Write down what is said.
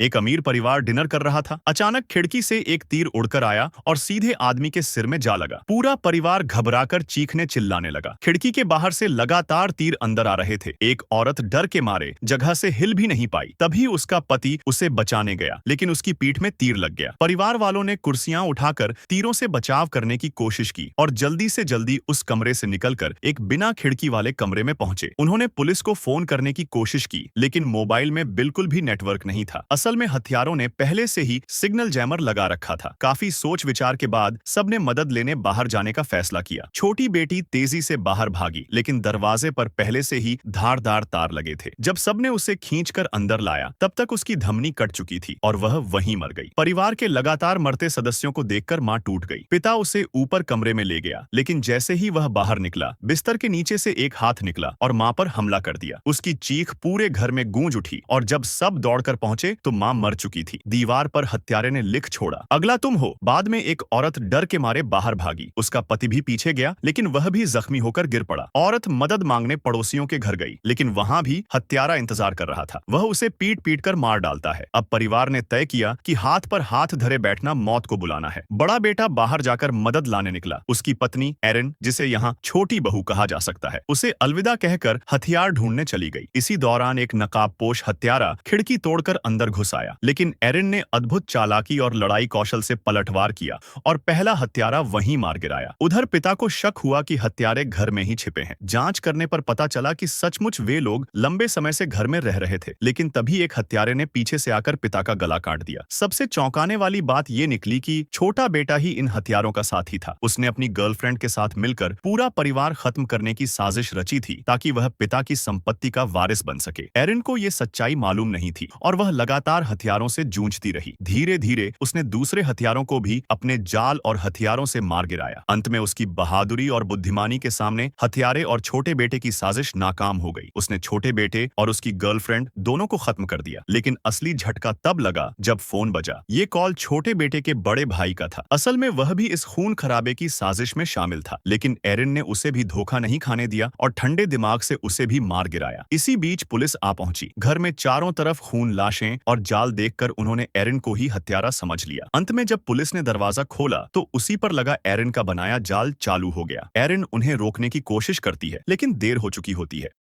एक अमीर परिवार डिनर कर रहा था। अचानक खिड़की से एक तीर उड़कर आया और सीधे आदमी के सिर में जा लगा। पूरा परिवार घबराकर चीखने चिल्लाने लगा। खिड़की के बाहर से लगातार तीर अंदर आ रहे थे। एक औरत डर के मारे जगह से हिल भी नहीं पाई। तभी उसका पति उसे बचाने गया, लेकिन उसकी पीठ में तीर लग गया। परिवार वालों ने कुर्सियां उठाकर तीरों से बचाव करने की कोशिश की और जल्दी से जल्दी उस कमरे से निकलकर एक बिना खिड़की वाले कमरे में पहुंचे। उन्होंने पुलिस को फोन करने की कोशिश की, लेकिन मोबाइल में बिल्कुल भी नेटवर्क नहीं था। असल में हथियारों ने पहले से ही सिग्नल जैमर लगा रखा था। काफी सोच विचार के बाद सबने मदद लेने बाहर जाने का फैसला किया। छोटी बेटी तेजी से बाहर भागी, लेकिन दरवाजे पर पहले से ही धारदार तार लगे थे। जब सबने उसे खींचकर अंदर लाया, तब तक उसकी धमनी कट चुकी थी और वह वहीं मर गई। परिवार के लगातार मरते सदस्यों को देखकर मां टूट गई। पिता उसे ऊपर कमरे में ले गया, लेकिन जैसे ही वह बाहर निकला, बिस्तर के नीचे से एक हाथ निकला और मां पर हमला कर दिया। उसकी चीख पूरे घर में गूंज उठी और जब सब दौड़कर पहुंचे तो मां मर चुकी थी। दीवार पर हत्यारे ने लिख छोड़ा, अगला तुम हो। बाद में एक औरत डर के मारे बाहर भागी। उसका पति भी पीछे गया, लेकिन वह भी जख्मी होकर गिर पड़ा। औरत मदद मांगने पड़ोसियों के घर गई, लेकिन वहां भी हत्यारा इंतजार कर रहा था। वह उसे पीट पीट कर मार डालता है। अब परिवार ने तय किया कि हाथ पर हाथ धरे बैठना मौत को बुलाना है। बड़ा बेटा बाहर जाकर मदद लाने निकला। उसकी पत्नी एरिन, जिसे यहाँ छोटी बहू कहा जा सकता है, उसे अलविदा कहकर हथियार ढूंढने चली गई। इसी दौरान एक नकाबपोश हत्यारा खिड़की तोड़कर अंदर घुस आया, लेकिन एरिन ने अद्भुत चालाकी और लड़ाई कौशल से पलटवार किया और पहला हत्यारा वहीं मार गिराया। उधर पिता को शक हुआ कि हत्यारे घर में ही छिपे हैं। जांच करने पर पता चला कि सचमुच वे लोग लंबे समय से घर में रह रहे थे, लेकिन तभी एक हत्यारे ने पीछे से आकर पिता का गला काट दिया। सबसे चौंकाने वाली बात ये निकली कि छोटा बेटा ही इन हथियारों का साथी था। उसने अपनी गर्लफ्रेंड के साथ मिलकर पूरा परिवार खत्म करने की साजिश रची थी, ताकि वह पिता की संपत्ति का वारिस बन सके। एरिन को यह सच्चाई मालूम नहीं थी और वह लगातार हथियारों से जूझती रही। धीरे धीरे उसने दूसरे हथियारों को भी अपने जाल और हथियारों से मार गिराया। अंत में उसकी बहादुरी और बुद्धिमानी के सामने हथियारे और छोटे बेटे की साजिश नाकाम हो गई। उसने छोटे बेटे और उसकी गर्लफ्रेंड दोनों को खत्म कर दिया, लेकिन असली झटका तब लगा जब फोन बजा। ये कॉल छोटे बेटे के बड़े भाई का था। असल में वह भी इस खून खराबे की साजिश में शामिल था, लेकिन एरिन ने उसे भी धोखा नहीं खाने दिया और ठंडे दिमाग से उसे भी मार गिराया। इसी बीच पुलिस आ पहुंची। घर में चारों तरफ खून, लाशें और जाल देखकर उन्होंने एरिन को ही हत्यारा समझ लिया। अंत में जब पुलिस ने दरवाजा खोला तो उसी पर लगा एरिन का बनाया जाल चालू हो गया। एरिन उन्हें रोकने की कोशिश करती है, लेकिन देर हो चुकी होती है।